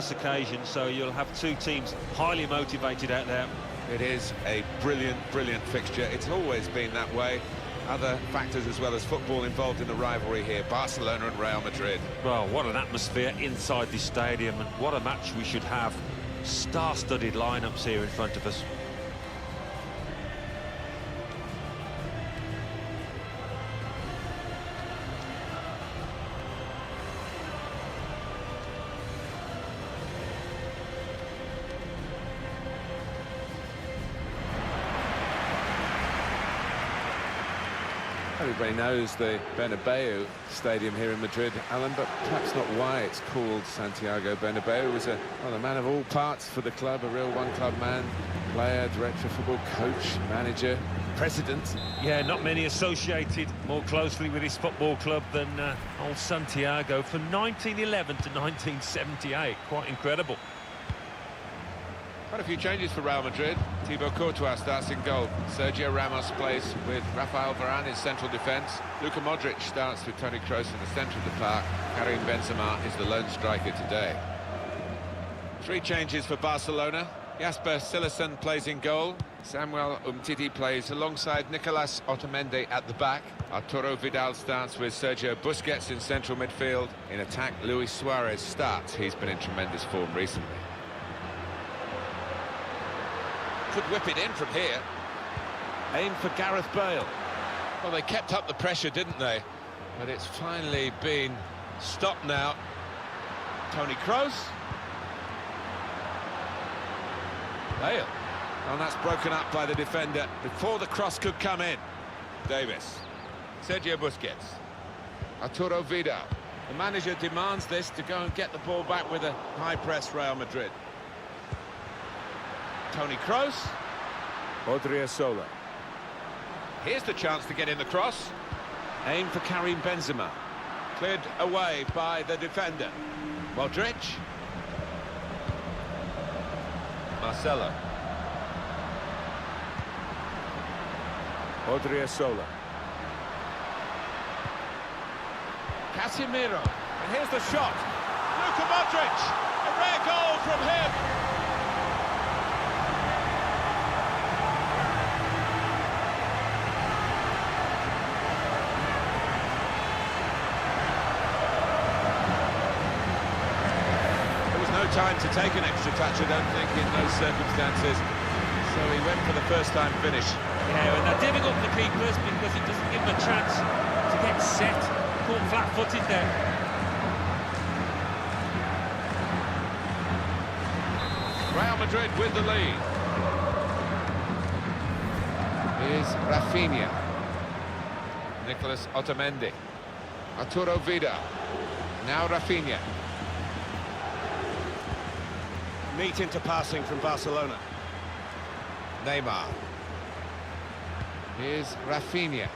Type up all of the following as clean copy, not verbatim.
this occasion, so you'll have two teams highly motivated out there. It is a brilliant, brilliant fixture. It's always been that way. Other factors as well as football involved in the rivalry here. Barcelona and Real Madrid. Well, what an atmosphere inside this stadium, and what a match we should have. Star-studded lineups here in front of us. Everybody knows the Bernabeu stadium here in Madrid, Alan, but perhaps not why it's called Santiago Bernabeu. He was a man of all parts for the club, a real one-club man, player, director of football, coach, manager, president. Yeah, not many associated more closely with his football club than old Santiago from 1911 to 1978. Quite incredible. Quite a few changes for Real Madrid. Thibaut Courtois starts in goal. Sergio Ramos plays with Rafael Varane in central defence. Luka Modric starts with Toni Kroos in the centre of the park. Karim Benzema is the lone striker today. Three changes for Barcelona. Jasper Cillessen plays in goal. Samuel Umtiti plays alongside Nicolas Otamendi at the back. Arturo Vidal starts with Sergio Busquets in central midfield. In attack, Luis Suarez starts. He's been in tremendous form recently. Could whip it in from here. Aim for Gareth Bale. Well, they kept up the pressure, didn't they? But it's finally been stopped now. Toni Kroos. Bale. And that's broken up by the defender before the cross could come in. Davis. Sergio Busquets. Arturo Vidal. The manager demands this to go and get the ball back with a high-press Real Madrid. Toni Kroos. Odriozola. Here's the chance to get in the cross. Aim for Karim Benzema. Cleared away by the defender. Modric. Marcelo. Odriozola. Casemiro. And here's the shot. Luka Modric. A rare goal from him. Time to take an extra touch, I don't think, in those circumstances. So he went for the first-time finish. Yeah, and they're difficult for keepers because it doesn't give them a chance to get set. Caught flat-footed there. Real Madrid with the lead. Here's Rafinha. Nicolas Otamendi. Arturo Vidal. Now Rafinha. Neat into passing from Barcelona. Neymar. Here's Rafinha.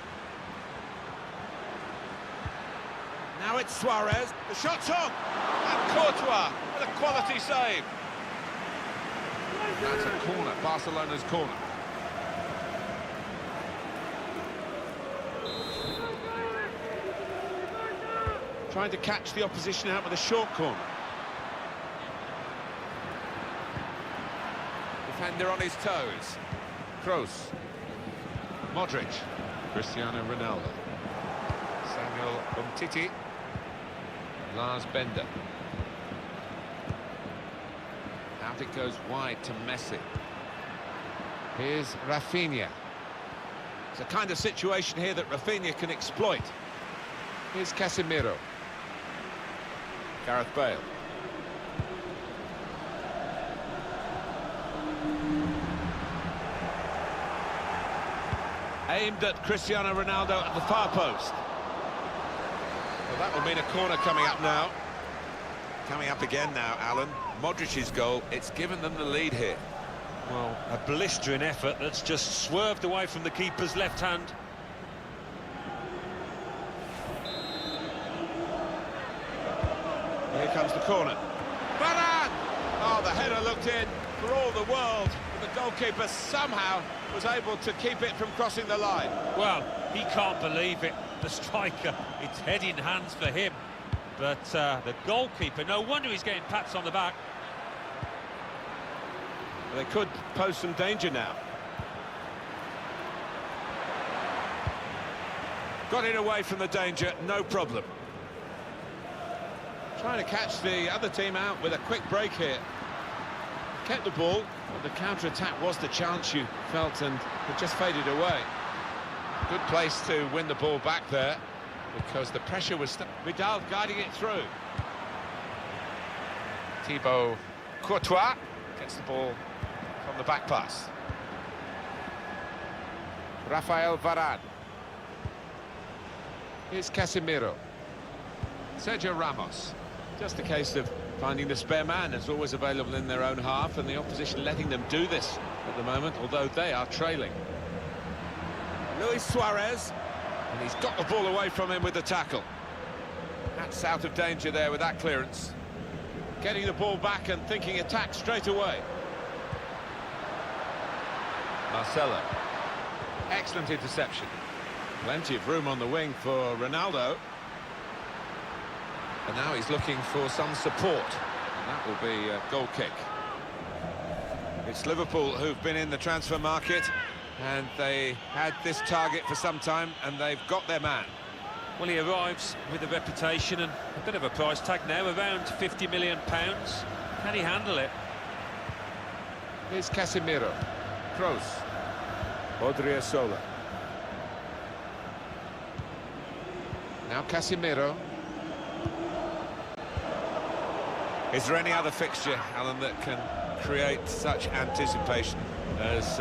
Now it's Suarez. The shot's on. And Courtois with a quality save. That's a corner, Barcelona's corner. Trying to catch the opposition out with a short corner. Defender on his toes. Kroos. Modric. Cristiano Ronaldo. Samuel Umtiti. Lars Bender. Out it goes wide to Messi. Here's Rafinha. It's a kind of situation here that Rafinha can exploit. Here's Casemiro. Gareth Bale. Aimed at Cristiano Ronaldo at the far post. Well, that will mean a corner coming up now. Coming up again now, Alan. Modric's goal, it's given them the lead here. Well, a blistering effort that's just swerved away from the keeper's left hand. Here comes the corner. Varane! Oh, the header looked in for all the world. But the goalkeeper somehow was able to keep it from crossing the line. Well, he can't believe it. The striker, it's head in hands for him. But the goalkeeper, no wonder he's getting pats on the back. They could pose some danger now. Got it away from the danger, no problem. Trying to catch the other team out with a quick break here. Kept the ball, but the counter-attack was the chance you felt, and it just faded away. Good place to win the ball back there, because the pressure was... Vidal guiding it through. Thibaut Courtois gets the ball from the back pass. Rafael Varane. Here's Casemiro. Sergio Ramos. Just a case of finding the spare man is always available in their own half, and the opposition letting them do this at the moment, although they are trailing. Luis Suarez, and he's got the ball away from him with the tackle. That's out of danger there with that clearance. Getting the ball back and thinking attack straight away. Marcelo. Excellent interception. Plenty of room on the wing for Ronaldo. And now he's looking for some support. That will be a goal kick. It's Liverpool who've been in the transfer market, and they had this target for some time, and they've got their man. Well, he arrives with a reputation and a bit of a price tag now, around £50 million. Can he handle it? Here's Casemiro. Kroos. Odriozola. Now Casemiro. Is there any other fixture, Alan, that can create such anticipation as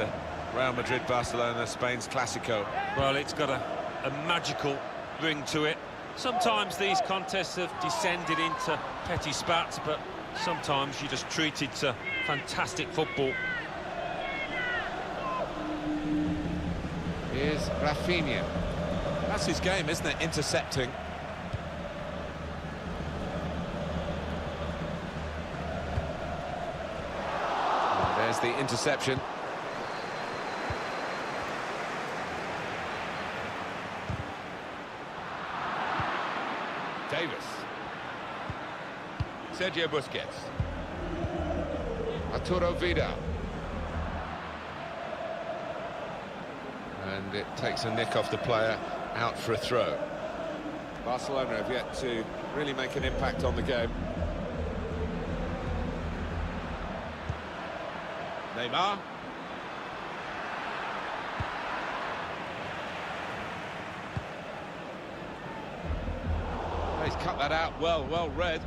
Real Madrid-Barcelona, Spain's Clásico? Well, it's got a magical ring to it. Sometimes these contests have descended into petty spats, but sometimes you just treat it to fantastic football. Here's Rafinha. That's his game, isn't it? Intercepting. There's the interception. Davis. Sergio Busquets. Arturo Vidal. And it takes a nick off the player, out for a throw. Barcelona have yet to really make an impact on the game. Neymar. He's cut that out well read.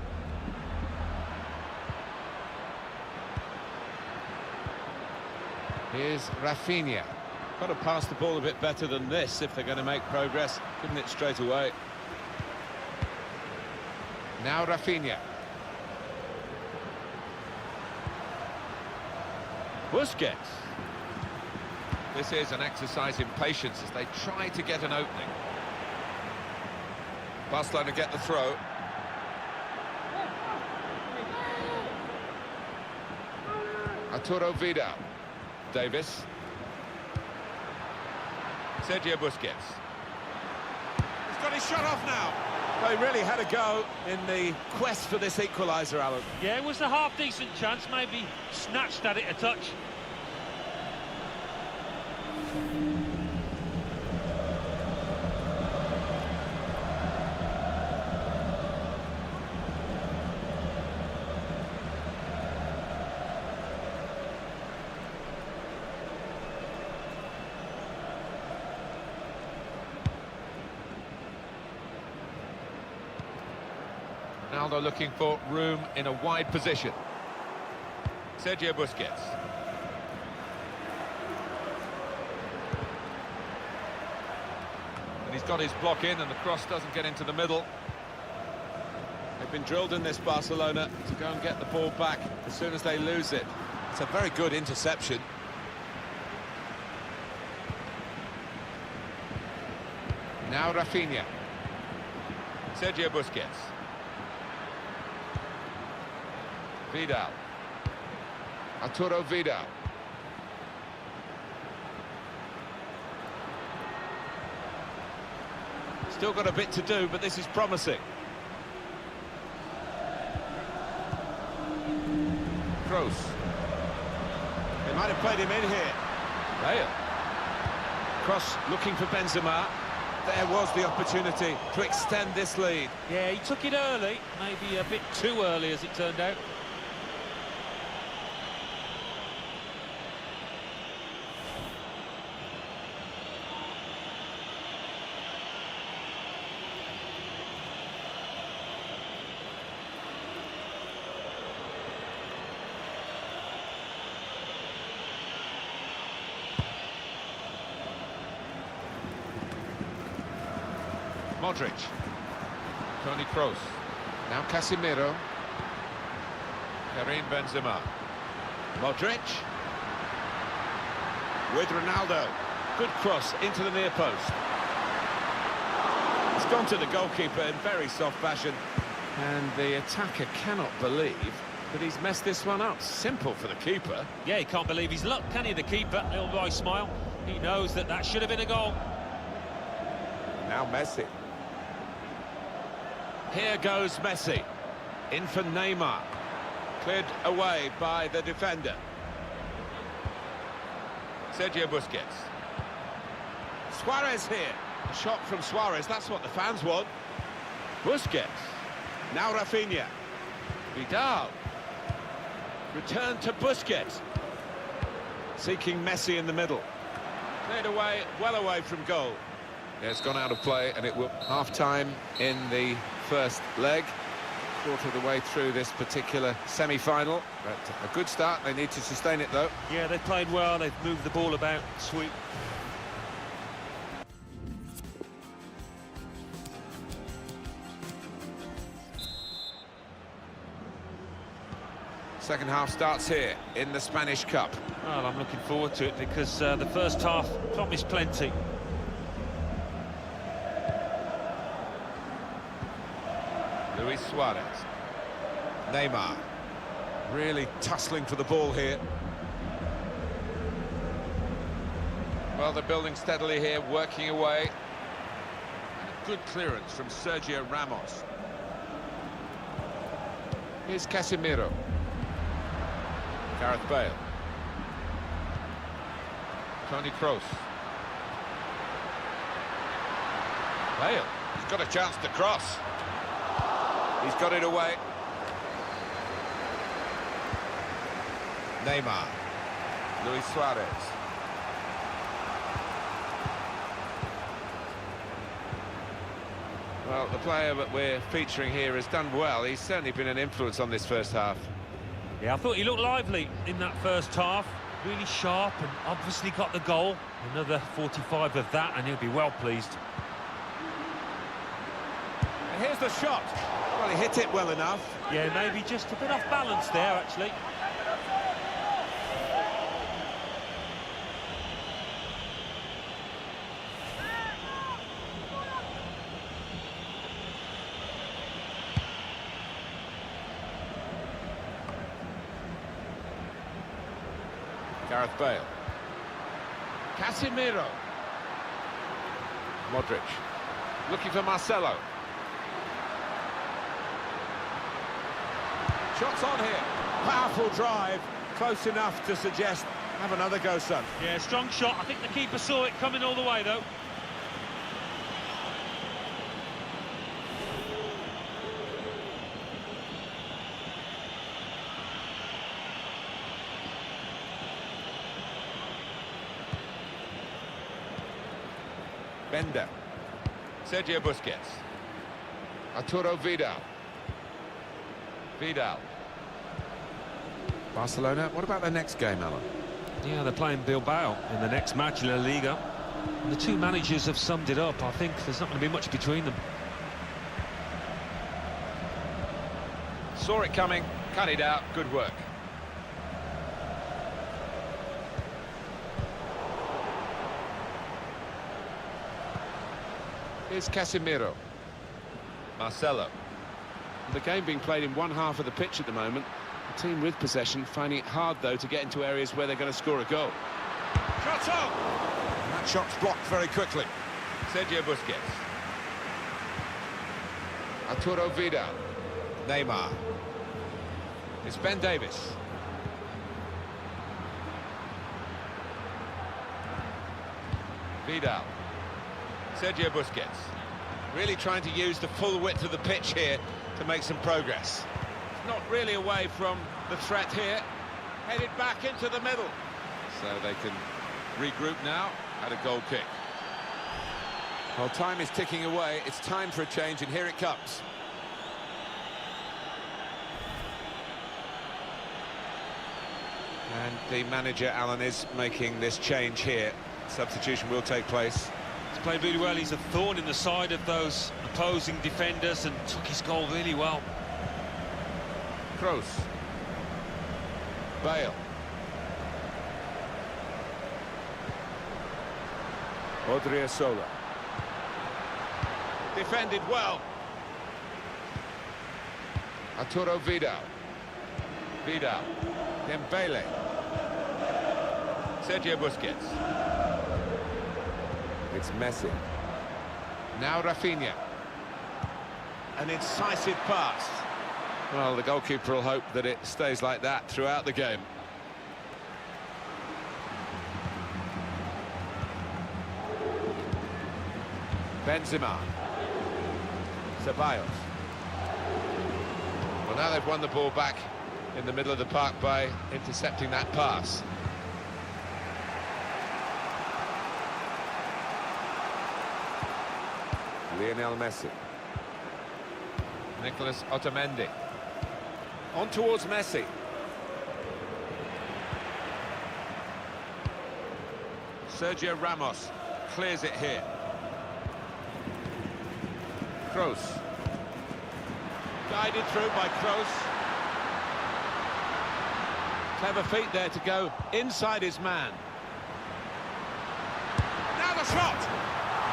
Here's Rafinha. Got to pass the ball a bit better than this if they're going to make progress. Giving it straight away. Now Rafinha. Busquets. This is an exercise in patience as they try to get an opening. Barcelona get the throw. Arturo Vidal. Davis. Sergio Busquets. He's got his shot off now. They really had a go in the quest for this equaliser, Alan. Yeah, it was a half-decent chance, maybe snatched at it a touch. Ronaldo looking for room in a wide position. Sergio Busquets. And he's got his block in and the cross doesn't get into the middle. They've been drilled in this Barcelona to go and get the ball back as soon as they lose it. It's a very good interception. Now Rafinha. Sergio Busquets. Vidal. Arturo Vidal. Still got a bit to do, but this is promising. Kroos. Might have played him in here. Bale. Cross looking for Benzema. There was the opportunity to extend this lead. Yeah, he took it early, maybe a bit too early as it turned out. Modric. Toni Kroos. Now Casemiro. Karim Benzema. Modric. With Ronaldo. Good cross into the near post. It's gone to the goalkeeper in very soft fashion. And the attacker cannot believe that he's messed this one up. Simple for the keeper. Yeah, he can't believe his luck, can he, the keeper? Little boy smile. He knows that that should have been a goal. Now Messi. Here goes Messi. In for Neymar. Cleared away by the defender. Sergio Busquets. Suarez here. A shot from Suarez, that's what the fans want. Busquets. Now Rafinha. Vidal. Return to Busquets. Seeking Messi in the middle. Cleared away, well away from goal. Yeah, it's gone out of play, and it will half-time in the first leg. Quarter of the way through this particular semi-final. But a good start, they need to sustain it though. Yeah, they've played well, they've moved the ball about. Sweet. Second half starts here in the Spanish Cup. Well, I'm looking forward to it because the first half promised plenty. Luis Suarez. Neymar. Really tussling for the ball here. Well, they're building steadily here, working away. And a good clearance from Sergio Ramos. Here's Casemiro. Gareth Bale. Toni Kroos. Bale. He's got a chance to cross. He's got it away. Neymar. Luis Suarez. Well, the player that we're featuring here has done well. He's certainly been an influence on this first half. Yeah, I thought he looked lively in that first half. Really sharp and obviously got the goal. Another 45 of that and he'll be well pleased. And here's the shot. Well, he hit it well enough. Yeah, maybe just a bit off balance there, actually. Gareth Bale. Casemiro. Modric. Looking for Marcelo. Shots on here. Powerful drive. Close enough to suggest, have another go, son. Yeah, strong shot. I think the keeper saw it coming all the way, though. Bender. Sergio Busquets. Arturo Vidal. Vidal. Barcelona, what about their next game, Alan? Yeah, they're playing Bilbao in the next match in La Liga. And the two managers have summed it up. I think there's not going to be much between them. Saw it coming, cut it out, good work. Here's Casemiro. Marcelo. The game being played in one half of the pitch at the moment. The team with possession finding it hard, though, to get into areas where they're going to score a goal. Shot on! And that shot's blocked very quickly. Sergio Busquets. Arturo Vidal. Neymar. It's Ben Davies. Vidal. Sergio Busquets. Really trying to use the full width of the pitch here to make some progress. Not really away from the threat here. Headed back into the middle. So they can regroup now at a goal kick. Well, time is ticking away. It's time for a change, and here it comes. And the manager, Alan, is making this change here. Substitution will take place. He's played really well. He's a thorn in the side of those opposing defenders and took his goal really well. Kroos. Bale. Odriozola. Defended well. Arturo Vidal. Vidal. Dembele. Sergio Busquets. It's Messi. Now Rafinha. An incisive pass. Well, the goalkeeper will hope that it stays like that throughout the game. Benzema. Ceballos. Well, now they've won the ball back in the middle of the park by intercepting that pass. Lionel Messi. Nicolas Otamendi. On towards Messi. Sergio Ramos clears it here. Kroos. Guided through by Kroos. Clever feet there to go inside his man. Now the shot!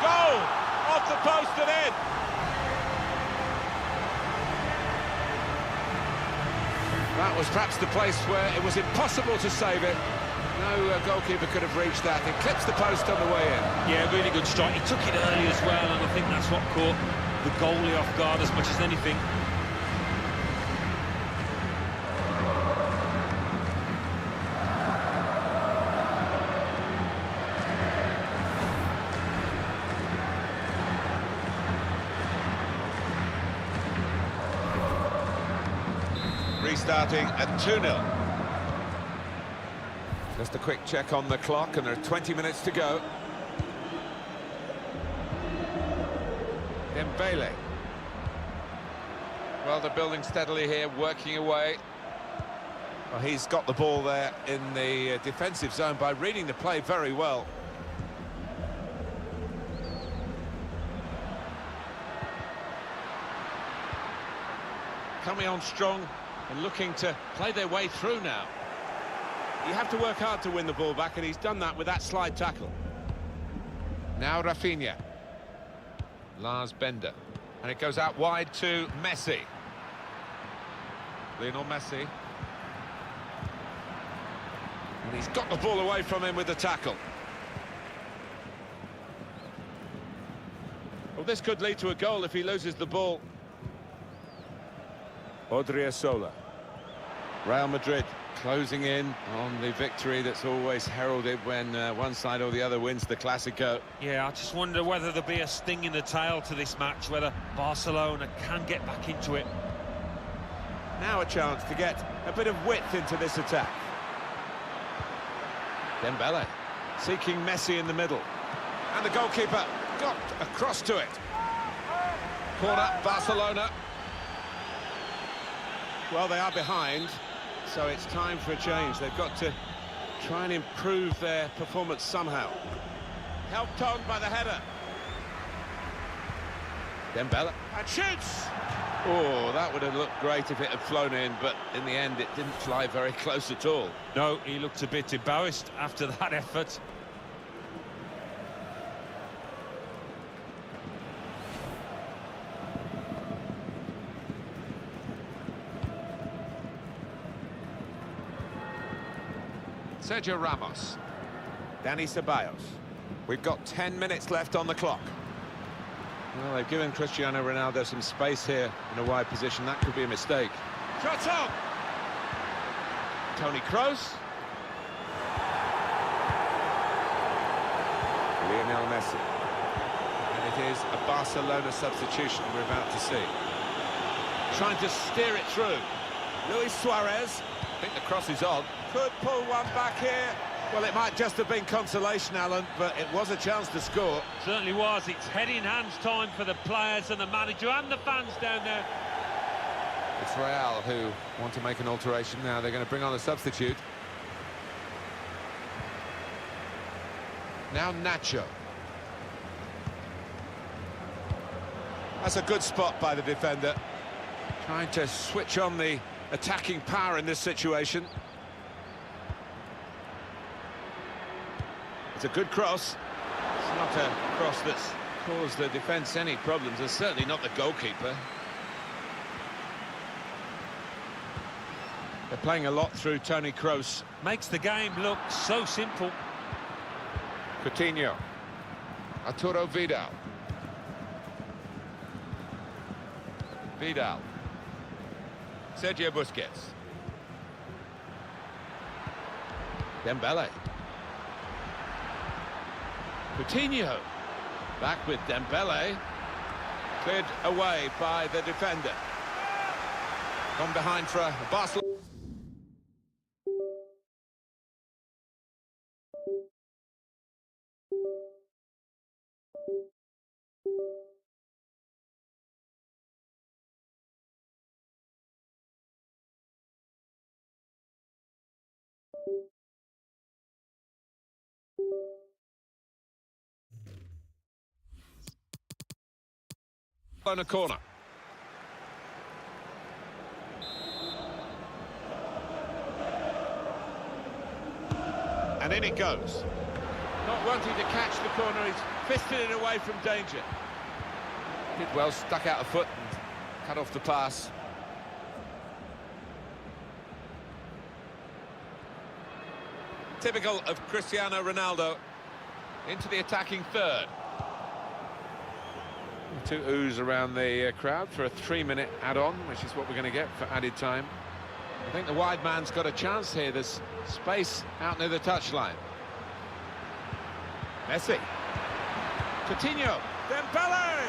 Goal! Off the post and in! That was perhaps the place where it was impossible to save it. No goalkeeper could have reached that. It clips the post on the way in. Yeah, really good strike. He took it early as well, and I think that's what caught the goalie off guard as much as anything. Restarting at 2-0. Just a quick check on the clock, and there are 20 minutes to go. Dembele. Well, they're building steadily here, working away. Well, he's got the ball there in the defensive zone by reading the play very well. Coming on strong and looking to play their way through now. You have to work hard to win the ball back, and he's done that with that slide tackle. Now Rafinha. Lars Bender. And it goes out wide to Messi. Lionel Messi. And he's got the ball away from him with the tackle. Well, this could lead to a goal if he loses the ball. Odriozola. Real Madrid closing in on the victory that's always heralded when one side or the other wins the Clásico. Yeah, I just wonder whether there'll be a sting in the tail to this match, whether Barcelona can get back into it. Now a chance to get a bit of width into this attack. Dembele seeking Messi in the middle. And the goalkeeper got across to it. Caught up Barcelona. Well, they are behind, so it's time for a change. They've got to try and improve their performance somehow. Helped on by the header. Dembele. And shoots! Oh, that would have looked great if it had flown in, but in the end it didn't fly very close at all. No, he looked a bit embarrassed after that effort. Sergio Ramos. Dani Ceballos. We've got 10 minutes left on the clock. Well, they've given Cristiano Ronaldo some space here in a wide position. That could be a mistake. Shot on! Toni Kroos. Lionel Messi. And it is a Barcelona substitution we're about to see. Trying to steer it through. Luis Suarez. I think the cross is on. Could pull one back here. Well, it might just have been consolation, Alan, but it was a chance to score. Certainly was. It's head in hands time for the players and the manager and the fans down there. It's Real who want to make an alteration now. They're going to bring on a substitute. Now Nacho. That's a good spot by the defender. Trying to switch on the attacking power in this situation. It's a good cross. It's not a cross that's caused the defence any problems. It's certainly not the goalkeeper. They're playing a lot through Toni Kroos. Makes the game look so simple. Coutinho. Arturo Vidal. Vidal. Sergio Busquets. Dembele. Coutinho. Back with Dembele. Cleared away by the defender. Gone behind for a Barcelona. On a corner. And in it goes. Not wanting to catch the corner, he's fisted it away from danger. Did well, stuck out a foot and cut off the pass. Typical of Cristiano Ronaldo. Into the attacking third. Two oohs around the crowd for a 3-minute add-on, which is what we're going to get for added time. I think the wide man's got a chance here. There's space out near the touchline. Messi. Coutinho. Dembele!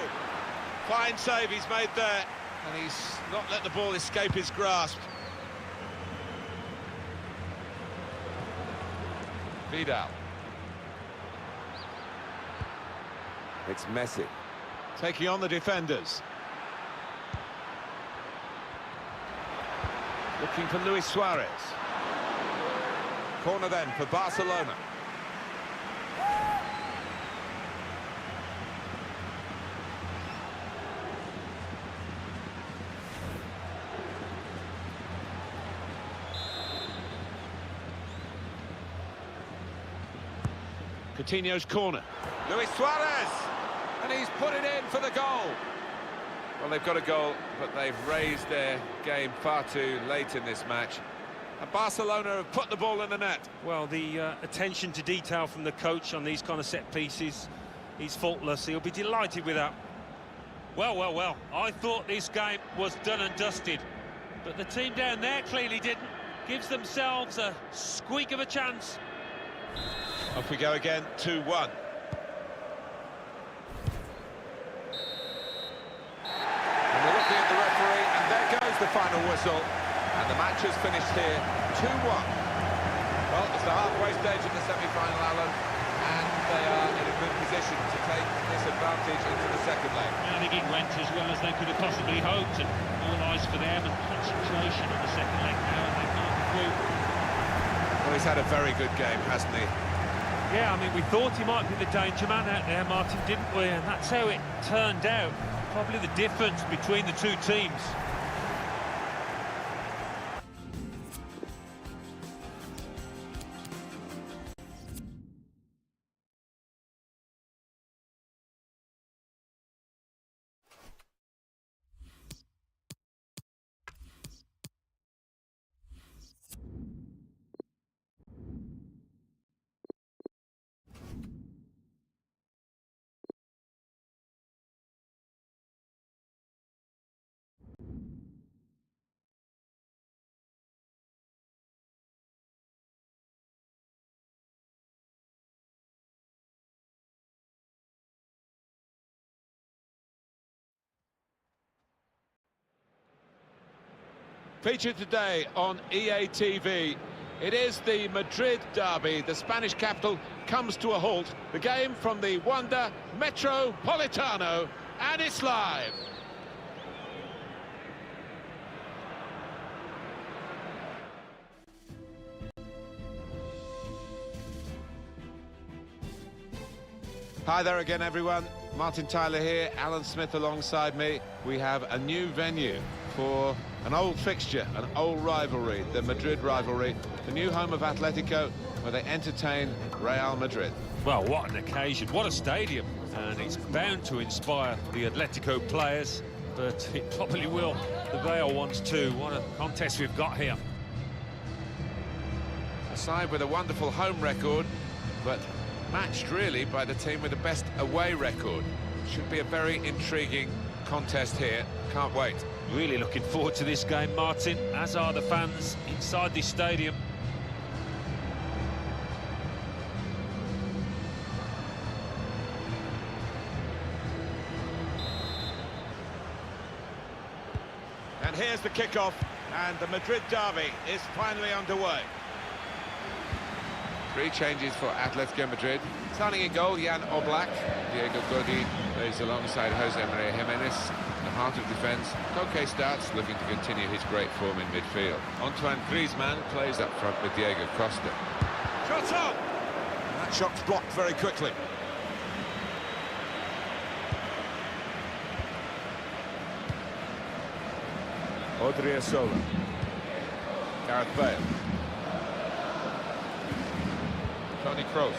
Fine save he's made there. And he's not let the ball escape his grasp. Vidal. It's Messi. Taking on the defenders. Looking for Luis Suarez. Corner then for Barcelona. Coutinho's corner. Luis Suarez! And he's put it in for the goal. Well, they've got a goal, but they've raised their game far too late in this match. And Barcelona have put the ball in the net. Well, the attention to detail from the coach on these kind of set pieces, he's faultless. He'll be delighted with that. Well. I thought this game was done and dusted, but the team down there clearly didn't. Gives themselves a squeak of a chance. Off we go again, 2-1. The final whistle, and the match has finished here 2-1. Well, it's the halfway stage of the semi-final, Alan, and they are in a good position to take this advantage into the second leg. I think it went as well as they could have possibly hoped, and all eyes for them and concentration on the second leg now, and they can't be through. Well, he's had a very good game, hasn't he? Yeah, I mean, we thought he might be the danger man out there, Martin, didn't we? And that's how it turned out. Probably the difference between the two teams. Featured today on EA TV. It is the Madrid derby. The Spanish capital comes to a halt. The game from the Wanda Metropolitano, and it's live. Hi there again, everyone. Martin Tyler here, Alan Smith alongside me. We have a new venue for an old fixture, an old rivalry, the Madrid rivalry, the new home of Atletico, where they entertain Real Madrid. Well, what an occasion, what a stadium, and it's bound to inspire the Atletico players, but it probably will the Real ones too. What a contest we've got here. A side with a wonderful home record, but matched really by the team with the best away record. Should be a very intriguing contest here. Can't wait. Really looking forward to this game, Martin, as are the fans inside this stadium. And here's the kickoff, and the Madrid derby is finally underway. 3 changes for Atletico Madrid. Starting in goal, Jan Oblak. Diego Godin plays alongside Jose Maria Jimenez. The heart of defence. Koke starts, looking to continue his great form in midfield. Antoine Griezmann plays up front with Diego Costa. Shot on! That shot's blocked very quickly. Odriozola. Gareth Bale. Toni Kroos.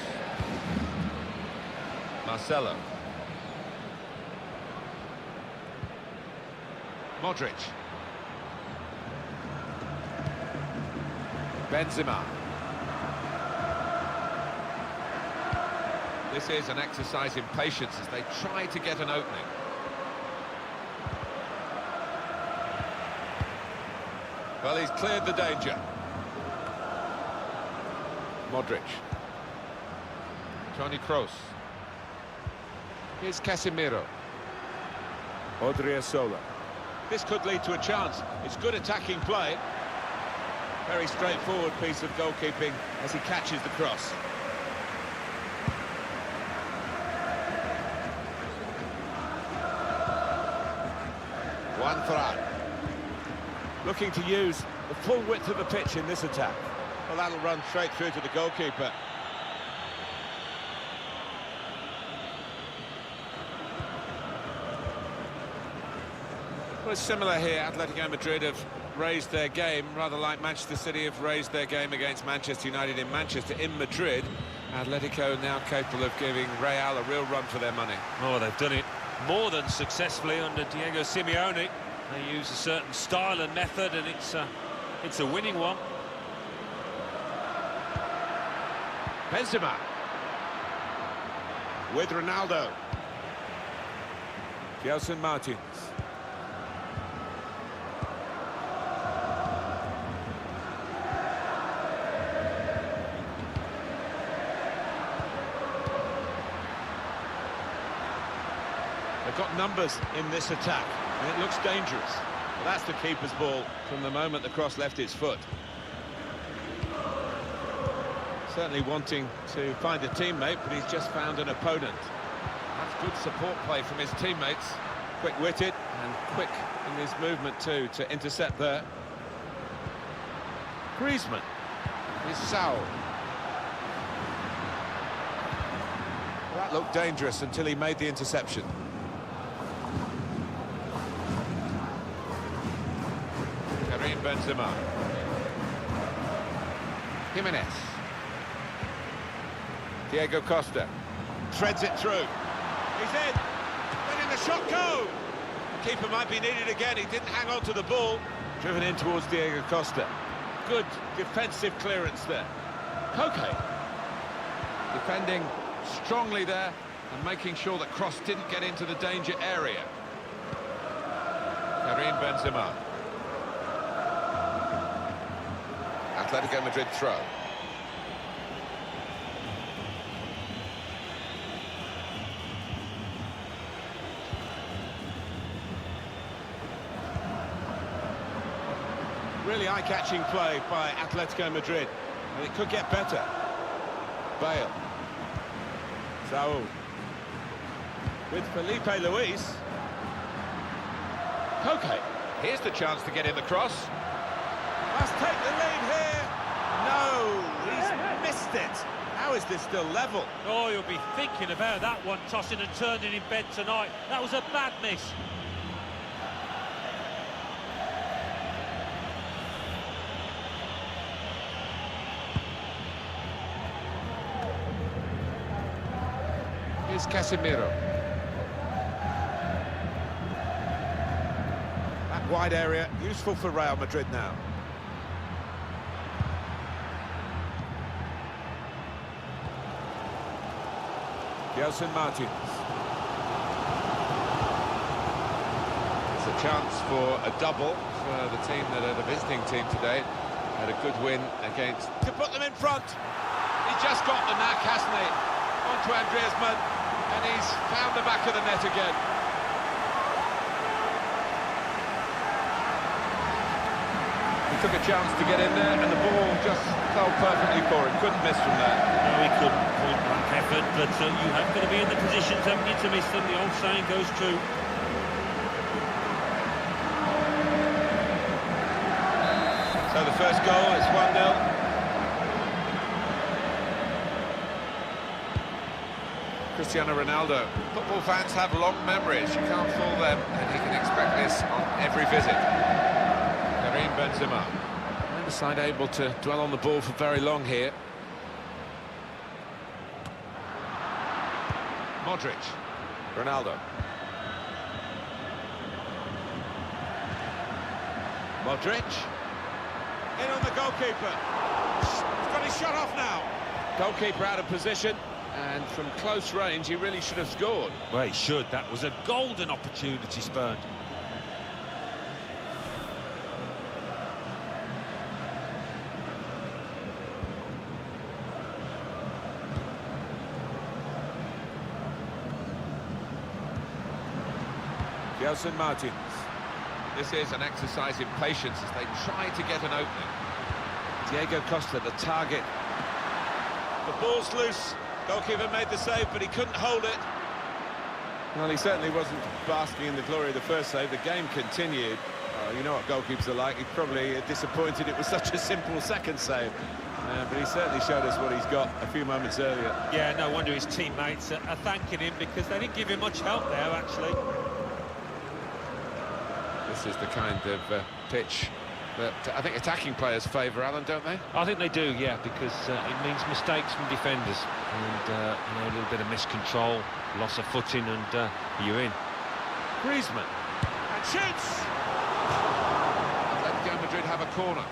Marcelo. Modric. Benzema. This is an exercise in patience as they try to get an opening. Well, he's cleared the danger. Modric. Toni Kroos. Here's Casemiro. Odriozola. This could lead to a chance. It's good attacking play. Very straightforward piece of goalkeeping as he catches the cross. Juan Fran. Looking to use the full width of the pitch in this attack. Well, that'll run straight through to the goalkeeper. Well, it's similar here. Atletico Madrid have raised their game, rather like Manchester City have raised their game against Manchester United in Manchester. In Madrid, Atletico now capable of giving Real a real run for their money. Oh, they've done it more than successfully under Diego Simeone. They use a certain style and method, and it's a winning one. Benzema with Ronaldo. Gelson Martins. They've got numbers in this attack, and it looks dangerous. Well, that's the keeper's ball from the moment the cross left his foot. Certainly wanting to find a teammate, but he's just found an opponent. That's good support play from his teammates. Quick-witted and quick in his movement too to intercept there. Griezmann is Saul. That looked dangerous until he made the interception. Karim Benzema. Jimenez. Diego Costa. Threads it through. He's in. Letting the shot go. The keeper might be needed again. He didn't hang on to the ball. Driven in towards Diego Costa. Good defensive clearance there. Koke. Defending strongly there and making sure that cross didn't get into the danger area. Karim Benzema. Atletico Madrid throw. Really eye-catching play by Atletico Madrid, and it could get better. Bale. Saul. With Felipe Luis. Koke. Here's the chance to get in the cross. Must take the lead here. No, he's missed it. How is this still level? Oh, you'll be thinking about that one, tossing and turning in bed tonight. That was a bad miss. Here's Casemiro. That wide area, useful for Real Madrid now. Gelson Martins. It's a chance for a double for the team that are the visiting team today. Had a good win against... To put them in front. He's just got the knack, hasn't he? On to Andreasman, and he's found the back of the net again. He took a chance to get in there, and the ball just fell perfectly for him. Couldn't miss from there. No, he couldn't. Point blank effort, but you have got to be in the positions, haven't you, to miss them? The old saying goes true. So the first goal is 1-0. Cristiano Ronaldo. Football fans have long memories. You can't fool them, and he can expect this on every visit. Karim Benzema. Neither side able to dwell on the ball for very long here. Modric. Ronaldo. Modric. In on the goalkeeper. He's got his shot off now. Goalkeeper out of position, and from close range, he really should have scored. Well, he should. That was a golden opportunity spurned. Gelson Martins. This is an exercise in patience as they try to get an opening. Diego Costa, the target. The ball's loose. Goalkeeper made the save, but he couldn't hold it. Well, he certainly wasn't basking in the glory of the first save. The game continued. You know what goalkeepers are like. He's probably disappointed it was such a simple second save. But he certainly showed us what he's got a few moments earlier. Yeah, no wonder his teammates are thanking him, because they didn't give him much help there, actually. This is the kind of pitch that I think attacking players favour, Alan, don't they? I think they do, yeah, because it means mistakes from defenders and you know, a little bit of miscontrol, loss of footing, and you're in. Griezmann. And shoots! Atletico Madrid have a corner.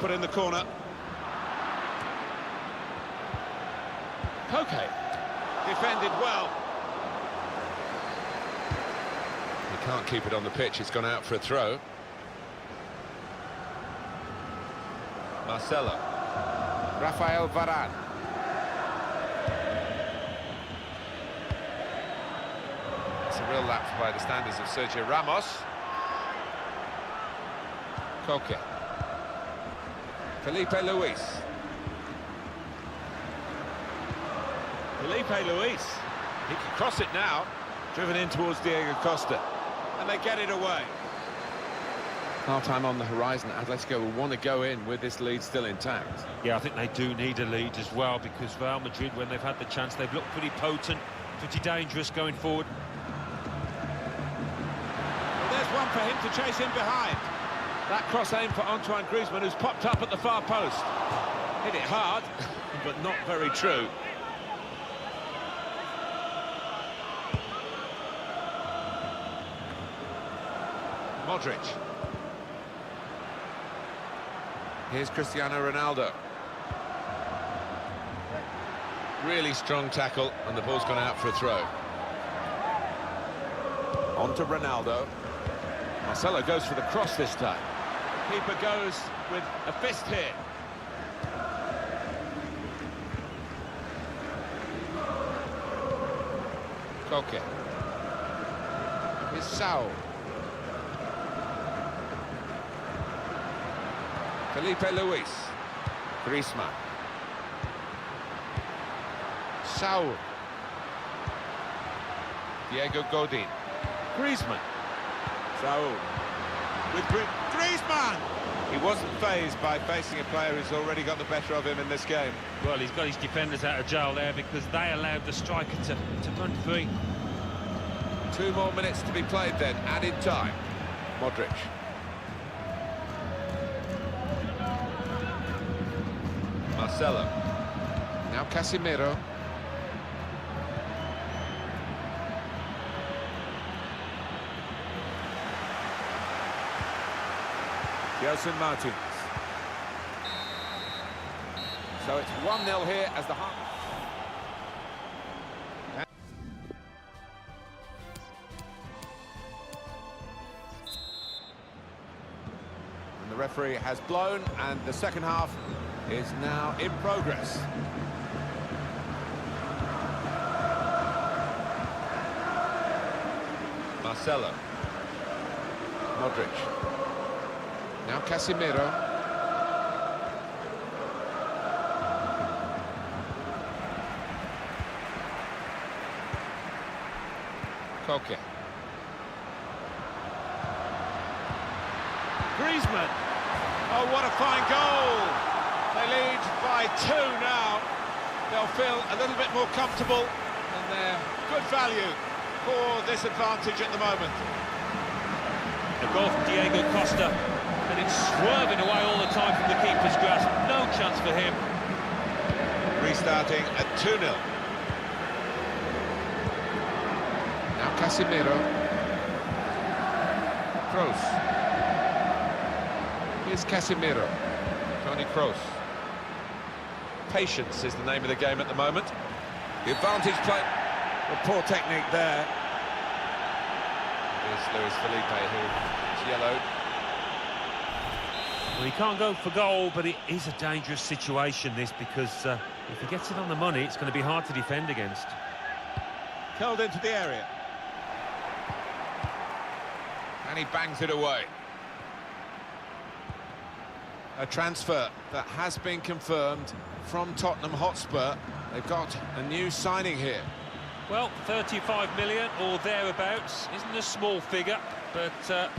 Put in the corner. Koke. Defended well. He can't keep it on the pitch. It's gone out for a throw. Marcelo. Rafael Varane. It's a real lapse by the standards of Sergio Ramos. Koke. Felipe Luis. Felipe Luis. He can cross it now. Driven in towards Diego Costa. And they get it away. Half-time on the horizon. Atletico will want to go in with this lead still intact. Yeah, I think they do need a lead as well, because Real Madrid, when they've had the chance, they've looked pretty potent, pretty dangerous going forward. Well, there's one for him to chase in behind. That cross aim for Antoine Griezmann, who's popped up at the far post. Hit it hard, but not very true. Modric. Here's Cristiano Ronaldo. Really strong tackle, and the ball's gone out for a throw. On to Ronaldo. Marcelo goes for the cross this time. Keeper goes with a fist here. Koke. Here's Sao. Felipe Luis. Griezmann. Sao. Diego Godin. Griezmann. Saul. With Griezmann! He wasn't fazed by facing a player who's already got the better of him in this game. Well, he's got his defenders out of jail there because they allowed the striker to run free. 2 more minutes to be played then, added time. Modric. Marcelo. Now Casemiro. Gelson Martins. So it's 1-0 here as the half. And the referee has blown, and the second half is now in progress. Marcelo. Modric. Now Casemiro. Koke. Griezmann. Oh, what a fine goal. They lead by 2 now. They'll feel a little bit more comfortable, and they're good value for this advantage at the moment. The goal from Diego Costa, and it's swerving away all the time from the keeper's grasp. No chance for him. Restarting at 2-0. Now Casemiro. Kroos. Here's Casemiro. Toni Kroos. Patience is the name of the game at the moment. The advantage play. Well, poor technique there. Here's Luis Felipe, who is yellowed. Well, he can't go for goal, but it is a dangerous situation, this, because if he gets it on the money, it's going to be hard to defend against. Curled into the area. And he bangs it away. A transfer that has been confirmed from Tottenham Hotspur. They've got a new signing here. Well, 35 million or thereabouts isn't a small figure, but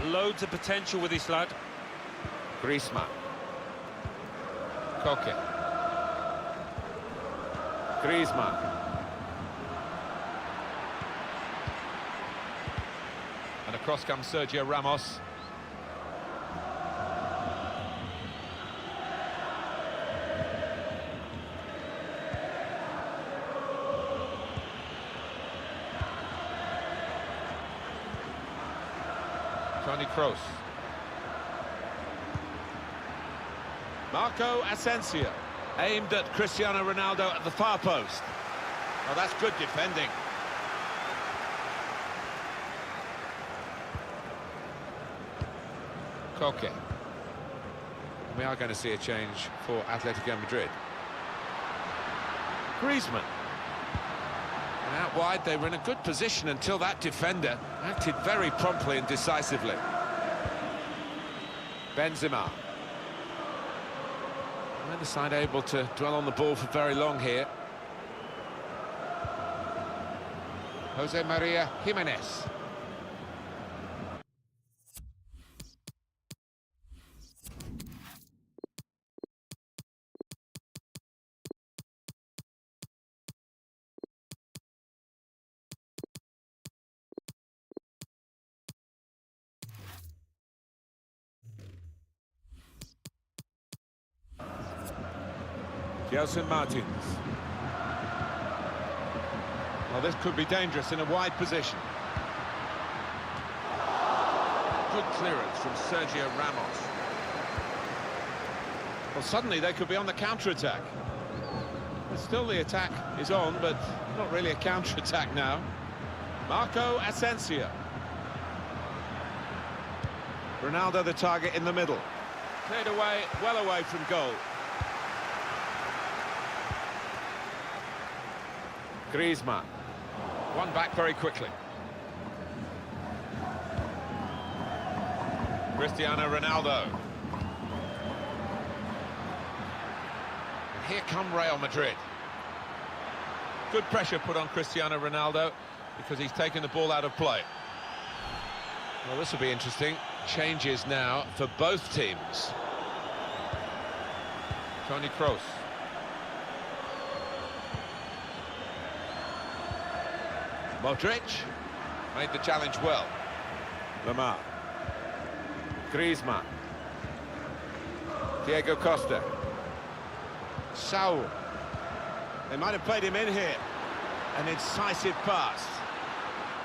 loads of potential with this lad. Griezmann. Koke. Griezmann. And across comes Sergio Ramos. Toni Kroos. Marco Asensio. Aimed at Cristiano Ronaldo at the far post. Oh, that's good defending. Koke. We are going to see a change for Atletico Madrid. Griezmann. And out wide, they were in a good position until that defender acted very promptly and decisively. Benzema. Neither side able to dwell on the ball for very long here. Jose Maria Jimenez. Gelson Martins. Well, this could be dangerous in a wide position. Good clearance from Sergio Ramos. Well, suddenly they could be on the counter-attack. Still the attack is on, but not really a counter-attack now. Marco Asensio. Ronaldo the target in the middle. Cleared away, well away from goal. Griezmann. One back very quickly. Cristiano Ronaldo. And here come Real Madrid. Good pressure put on Cristiano Ronaldo because he's taken the ball out of play. Well, this will be interesting. Changes now for both teams. Toni Kroos. Modric made the challenge well. Lamar. Griezmann. Diego Costa. Saul. They might have played him in here. An incisive pass.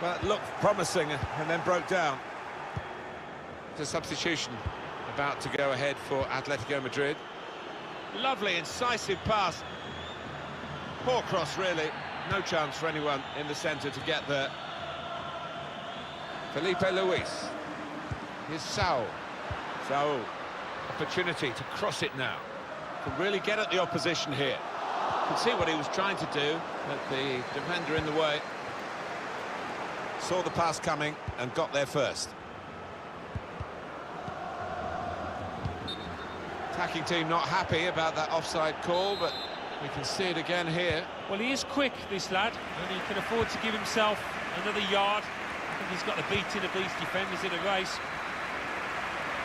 Well, it looked promising and then broke down. It's a substitution about to go ahead for Atletico Madrid. Lovely, incisive pass. Poor cross, really. No chance for anyone in the centre to get there. Felipe Luis. Here's Saul. Saul. Opportunity to cross it now. Can really get at the opposition here. Can see what he was trying to do, but the defender in the way. Saw the pass coming and got there first. Attacking team not happy about that offside call, but we can see it again here. Well, he is quick, this lad, and he can afford to give himself another yard. I think he's got the beating of these defenders in a race.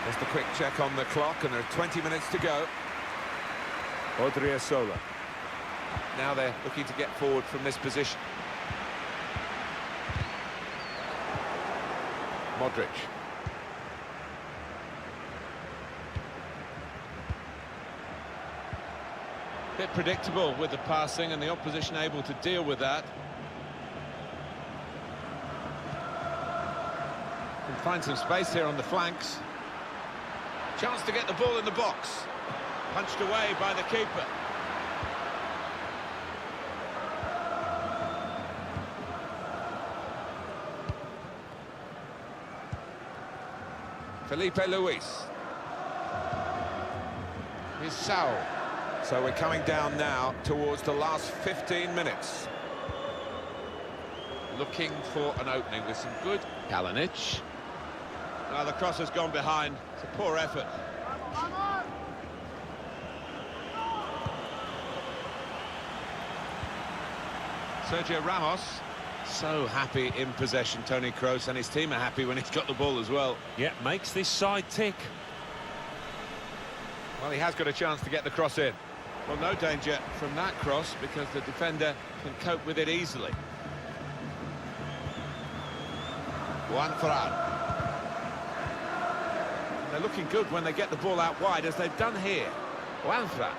Just a quick check on the clock, and there are 20 minutes to go. Odriozola. Now they're looking to get forward from this position. Modric. Bit predictable with the passing and the opposition able to deal with that. Can find some space here on the flanks. Chance to get the ball in the box. Punched away by the keeper. Felipe Luis. Here's Saul. So we're coming down now towards the last 15 minutes. Looking for an opening with some good... Kalinic. Now the cross has gone behind. It's a poor effort. Sergio Ramos. So happy in possession, Toni Kroos, and his team are happy when he's got the ball as well. Yeah, makes this side tick. Well, he has got a chance to get the cross in. Well, no danger from that cross because the defender can cope with it easily. Juan Ferran. They're looking good when they get the ball out wide, as they've done here. Juan Ferran.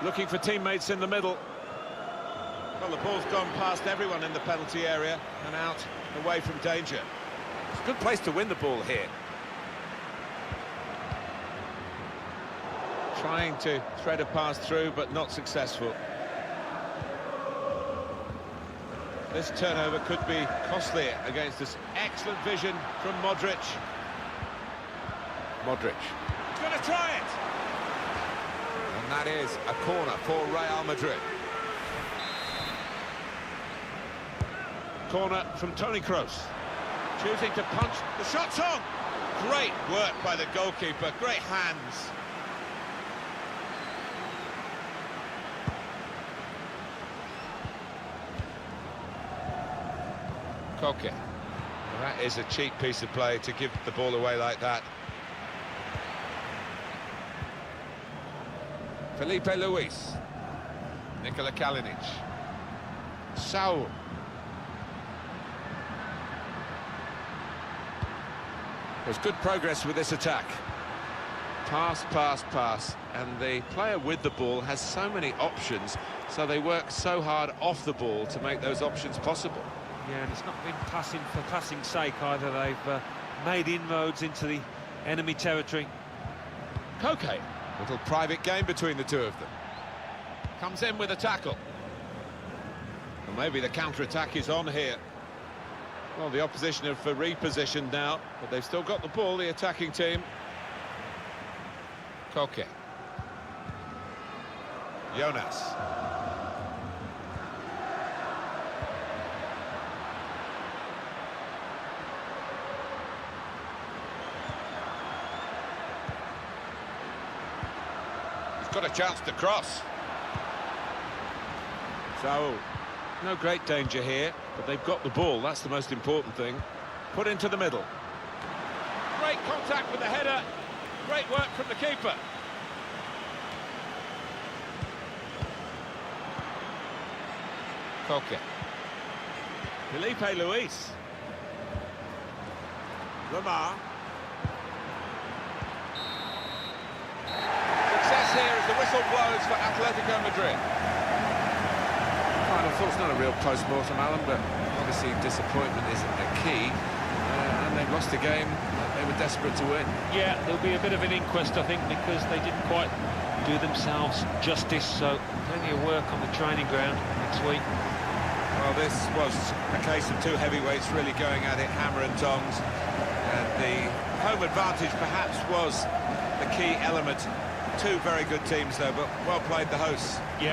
Looking for teammates in the middle. Well, the ball's gone past everyone in the penalty area and out away from danger. It's a good place to win the ball here. Trying to thread a pass through, but not successful. This turnover could be costly against this excellent vision from Modric. Modric. He's going to try it! And that is a corner for Real Madrid. Corner from Toni Kroos. Choosing to punch. The shot's on! Great work by the goalkeeper. Great hands. Koke. Well, that is a cheap piece of play to give the ball away like that. Felipe Luis. Nikola Kalinic. Saul. There's good progress with this attack. Pass, pass, pass. And the player with the ball has so many options, so they work so hard off the ball to make those options possible. Yeah, and it's not been passing for passing's sake either. They've made inroads into the enemy territory. Koke. Little private game between the two of them. Comes in with a tackle. Well, maybe the counter-attack is on here. Well, the opposition have repositioned now, but they've still got the ball, the attacking team. Koke. Jonas. He's got a chance to cross. So, no great danger here, but they've got the ball, that's the most important thing. Put into the middle. Great contact with the header. Great work from the keeper. Koke. Felipe Luis. Lamar. Success here as the whistle blows for Atletico Madrid. Final thought's not a real post-mortem, Alan, but obviously disappointment isn't the key. And they've lost a game that they were desperate to win. Yeah, there'll be a bit of an inquest, I think, because they didn't quite do themselves justice, so plenty of work on the training ground next week. Well, this was a case of two heavyweights really going at it, hammer and tongs. And the home advantage perhaps was the key element. Two very good teams, though, but well played the hosts. Yeah.